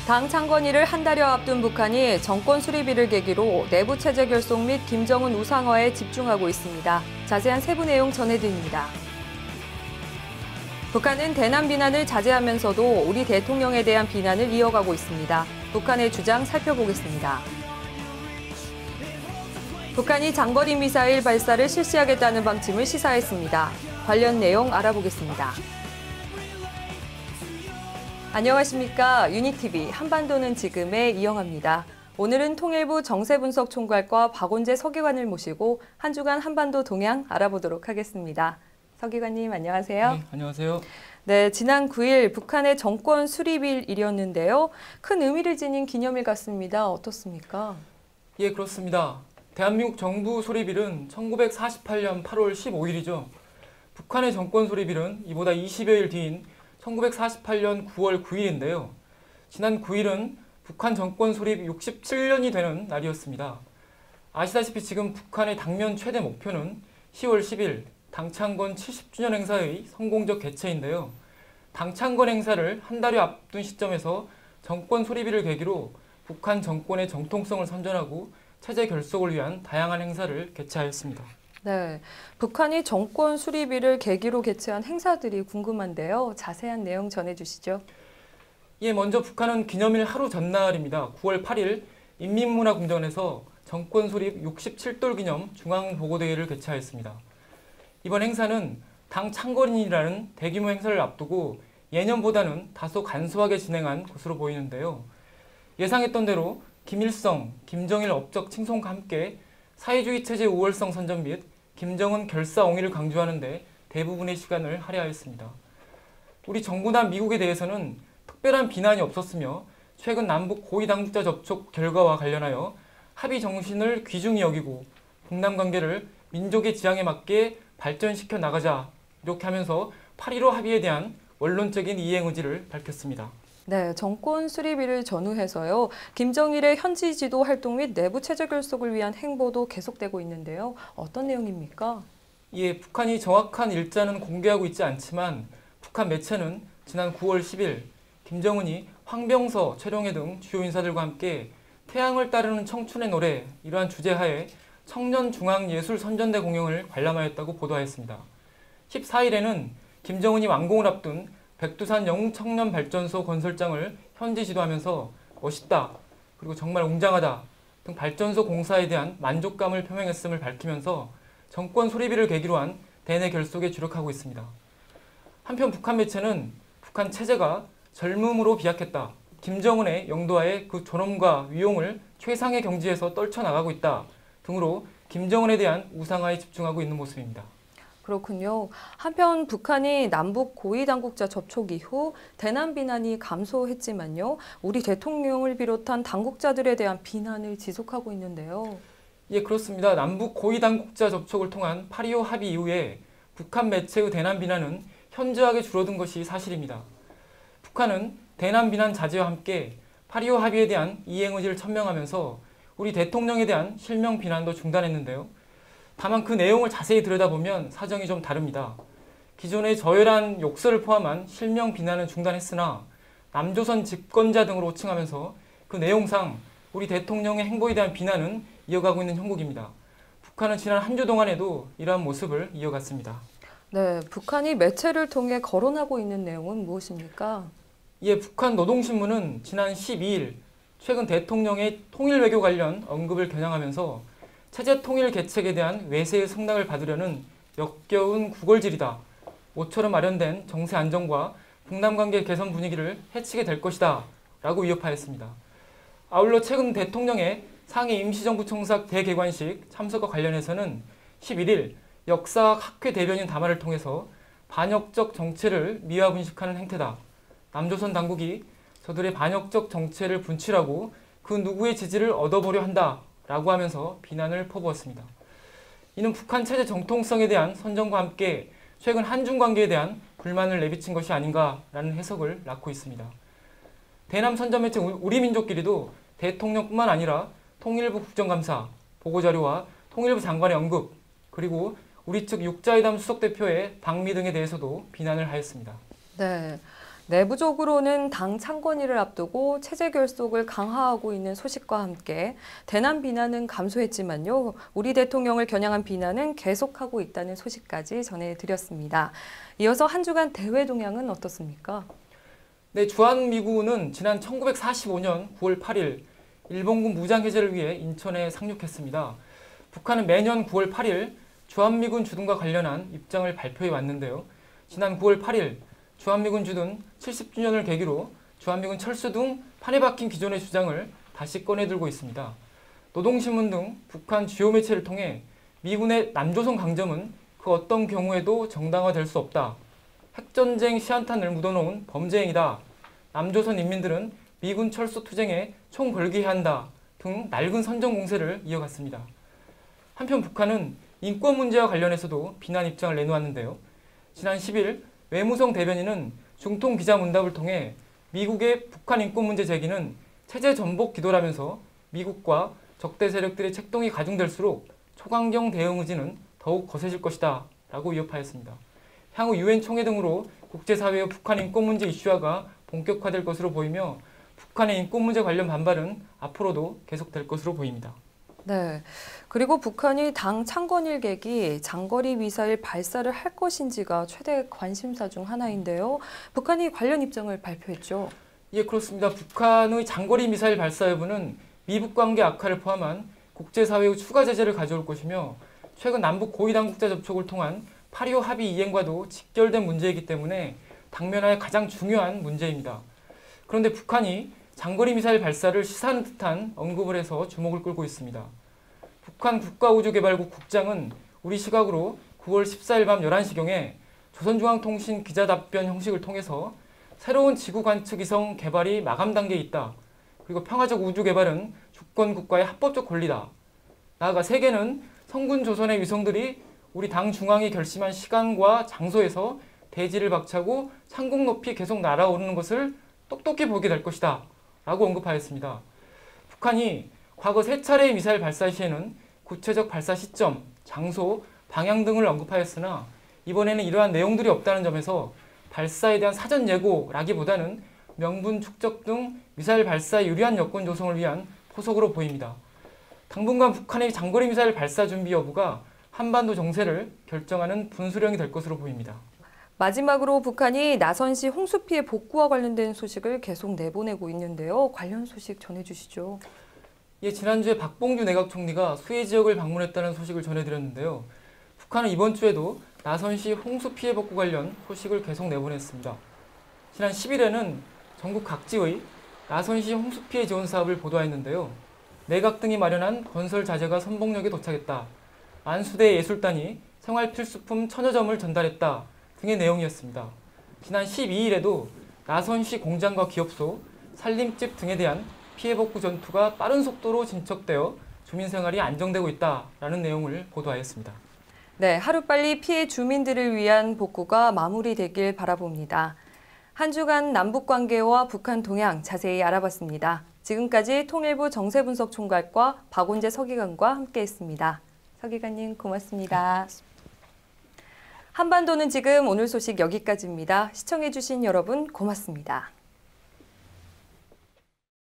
당 창건일을 한 달여 앞둔 북한이 정권 수립일을 계기로 내부 체제 결속 및 김정은 우상화에 집중하고 있습니다. 자세한 세부 내용 전해드립니다. 북한은 대남 비난을 자제하면서도 우리 대통령에 대한 비난을 이어가고 있습니다. 북한의 주장 살펴보겠습니다. 북한이 장거리 미사일 발사를 실시하겠다는 방침을 시사했습니다. 관련 내용 알아보겠습니다. 안녕하십니까. 유니TV 한반도는 지금의 이영아입니다. 오늘은 통일부 정세분석총괄과 박원재 서기관을 모시고 한 주간 한반도 동향 알아보도록 하겠습니다. 서기관님 안녕하세요. 네, 안녕하세요. 네, 지난 9일 북한의 정권 수립일이었는데요. 큰 의미를 지닌 기념일 같습니다. 어떻습니까? 예, 그렇습니다. 대한민국 정부 수립일은 1948년 8월 15일이죠. 북한의 정권 수립일은 이보다 20여일 뒤인 1948년 9월 9일인데요. 지난 9일은 북한 정권 수립 67년이 되는 날이었습니다. 아시다시피 지금 북한의 당면 최대 목표는 10월 10일 당 창건 70주년 행사의 성공적 개최인데요. 당 창건 행사를 한 달여 앞둔 시점에서 정권 수립일을 계기로 북한 정권의 정통성을 선전하고 체제 결속을 위한 다양한 행사를 개최하였습니다. 네, 북한이 정권 수립일을 계기로 개최한 행사들이 궁금한데요. 자세한 내용 전해주시죠. 예, 먼저 북한은 기념일 하루 전날입니다. 9월 8일 인민문화궁전에서 정권 수립 67돌 기념 중앙보고대회를 개최하였습니다. 이번 행사는 당 창건일이라는 대규모 행사를 앞두고 예년보다는 다소 간소하게 진행한 것으로 보이는데요. 예상했던 대로 김일성, 김정일 업적 칭송과 함께 사회주의 체제 우월성 선전 및 김정은 결사옹위를 강조하는 데 대부분의 시간을 할애하였습니다. 우리 정부나 미국에 대해서는 특별한 비난이 없었으며 최근 남북 고위 당국자 접촉 결과와 관련하여 합의 정신을 귀중히 여기고 북남 관계를 민족의 지향에 맞게 발전시켜 나가자 이렇게 하면서 8.15 합의에 대한 원론적인 이행 의지를 밝혔습니다. 네, 정권 수립일을 전후해서요. 김정일의 현지 지도 활동 및 내부 체제 결속을 위한 행보도 계속되고 있는데요. 어떤 내용입니까? 예, 북한이 정확한 일자는 공개하고 있지 않지만 북한 매체는 지난 9월 10일 김정은이 황병서, 최룡해 등 주요 인사들과 함께 태양을 따르는 청춘의 노래 이러한 주제하에 청년중앙예술선전대 공연을 관람하였다고 보도하였습니다. 14일에는 김정은이 완공을 앞둔 백두산 영웅청년발전소 건설장을 현지 지도하면서 멋있다, 그리고 정말 웅장하다 등 발전소 공사에 대한 만족감을 표명했음을 밝히면서 정권 수립일을 계기로 한 대내 결속에 주력하고 있습니다. 한편 북한 매체는 북한 체제가 젊음으로 비약했다, 김정은의 영도하에 그 존엄과 위용을 최상의 경지에서 떨쳐나가고 있다 등으로 김정은에 대한 우상화에 집중하고 있는 모습입니다. 그렇군요. 한편 북한이 남북 고위 당국자 접촉 이후 대남 비난이 감소했지만요. 우리 대통령을 비롯한 당국자들에 대한 비난을 지속하고 있는데요. 예, 그렇습니다. 남북 고위 당국자 접촉을 통한 8.25 합의 이후에 북한 매체의 대남 비난은 현저하게 줄어든 것이 사실입니다. 북한은 대남 비난 자제와 함께 8.25 합의에 대한 이행 의지를 천명하면서 우리 대통령에 대한 실명 비난도 중단했는데요. 다만 그 내용을 자세히 들여다보면 사정이 좀 다릅니다. 기존의 저열한 욕설을 포함한 실명 비난은 중단했으나 남조선 집권자 등으로 호칭하면서 그 내용상 우리 대통령의 행보에 대한 비난은 이어가고 있는 형국입니다. 북한은 지난 한 주 동안에도 이러한 모습을 이어갔습니다. 네, 북한이 매체를 통해 거론하고 있는 내용은 무엇입니까? 예, 북한 노동신문은 지난 12일 최근 대통령의 통일외교 관련 언급을 겨냥하면서 체제 통일 개책에 대한 외세의 승낙을 받으려는 역겨운 구걸질이다, 모처럼 마련된 정세 안정과 북남 관계 개선 분위기를 해치게 될 것이다 라고 위협하였습니다. 아울러 최근 대통령의 상해 임시정부 청사 대개관식 참석과 관련해서는 11일 역사학 학회 대변인 담화를 통해서 반역적 정체를 미화분식하는 행태다, 남조선 당국이 저들의 반역적 정체를 분출하고 그 누구의 지지를 얻어보려 한다 라고 하면서 비난을 퍼부었습니다. 이는 북한 체제 정통성에 대한 선전과 함께 최근 한중 관계에 대한 불만을 내비친 것이 아닌가라는 해석을 낳고 있습니다. 대남 선전매체 우리민족끼리도 대통령뿐만 아니라 통일부 국정감사, 보고자료와 통일부 장관의 언급, 그리고 우리 측 육자회담 수석대표의 방미 등에 대해서도 비난을 하였습니다. 네. 내부적으로는 당 창건일을 앞두고 체제 결속을 강화하고 있는 소식과 함께 대남 비난은 감소했지만요. 우리 대통령을 겨냥한 비난은 계속하고 있다는 소식까지 전해드렸습니다. 이어서 한 주간 대외 동향은 어떻습니까? 네, 주한미군은 지난 1945년 9월 8일 일본군 무장해제를 위해 인천에 상륙했습니다. 북한은 매년 9월 8일 주한미군 주둔과 관련한 입장을 발표해 왔는데요. 지난 9월 8일 주한미군 주둔 70주년을 계기로 주한미군 철수 등 판에 박힌 기존의 주장을 다시 꺼내들고 있습니다. 노동신문 등 북한 주요 매체를 통해 미군의 남조선 강점은 그 어떤 경우에도 정당화될 수 없다. 핵전쟁 시한탄을 묻어놓은 범죄행위다. 남조선 인민들은 미군 철수 투쟁에 총 걸기해야 한다. 등 낡은 선전 공세를 이어갔습니다. 한편 북한은 인권 문제와 관련해서도 비난 입장을 내놓았는데요. 지난 10일 외무성 대변인은 중통 기자문답을 통해 미국의 북한 인권 문제 제기는 체제 전복 기도라면서 미국과 적대 세력들의 책동이 가중될수록 초강경 대응 의지는 더욱 거세질 것이다 라고 위협하였습니다. 향후 유엔 총회 등으로 국제사회의 북한 인권 문제 이슈화가 본격화될 것으로 보이며 북한의 인권 문제 관련 반발은 앞으로도 계속될 것으로 보입니다. 네. 그리고 북한이 당 창건일 계기 장거리 미사일 발사를 할 것인지가 최대 관심사 중 하나인데요. 북한이 관련 입장을 발표했죠. 예, 그렇습니다. 북한의 장거리 미사일 발사 여부는 미북 관계 악화를 포함한 국제사회의 추가 제재를 가져올 것이며 최근 남북 고위당국자 접촉을 통한 8.25 합의 이행과도 직결된 문제이기 때문에 당면하에 가장 중요한 문제입니다. 그런데 북한이 장거리 미사일 발사를 시사하는 듯한 언급을 해서 주목을 끌고 있습니다. 북한 국가우주개발국 국장은 우리 시각으로 9월 14일 밤 11시경에 조선중앙통신 기자답변 형식을 통해서 새로운 지구 관측 위성 개발이 마감 단계에 있다. 그리고 평화적 우주 개발은 주권 국가의 합법적 권리다. 나아가 세계는 성군 조선의 위성들이 우리 당 중앙이 결심한 시간과 장소에서 대지를 박차고 상공 높이 계속 날아오르는 것을 똑똑히 보게 될 것이다. 라고 언급하였습니다. 북한이 과거 3차례의 미사일 발사 시에는 구체적 발사 시점, 장소, 방향 등을 언급하였으나 이번에는 이러한 내용들이 없다는 점에서 발사에 대한 사전 예고라기보다는 명분 축적 등 미사일 발사에 유리한 여건 조성을 위한 포석으로 보입니다. 당분간 북한의 장거리 미사일 발사 준비 여부가 한반도 정세를 결정하는 분수령이 될 것으로 보입니다. 마지막으로 북한이 나선시 홍수 피해 복구와 관련된 소식을 계속 내보내고 있는데요. 관련 소식 전해주시죠. 예, 지난주에 박봉주 내각 총리가 수해 지역을 방문했다는 소식을 전해드렸는데요. 북한은 이번 주에도 나선시 홍수 피해 복구 관련 소식을 계속 내보냈습니다. 지난 10일에는 전국 각지의 나선시 홍수 피해 지원 사업을 보도했는데요. 내각 등이 마련한 건설 자재가 선봉역에 도착했다. 만수대 예술단이 생활 필수품 1000여 점을 전달했다. 등의 내용이었습니다. 지난 12일에도 나선시 공장과 기업소, 살림집 등에 대한 피해 복구 전투가 빠른 속도로 진척되어 주민 생활이 안정되고 있다라는 내용을 보도하였습니다. 네, 하루빨리 피해 주민들을 위한 복구가 마무리되길 바라봅니다. 한 주간 남북 관계와 북한 동향 자세히 알아봤습니다. 지금까지 통일부 정세분석총괄과 박원재 서기관과 함께했습니다. 서기관님 고맙습니다. 한반도는 지금 오늘 소식 여기까지입니다. 시청해주신 여러분 고맙습니다.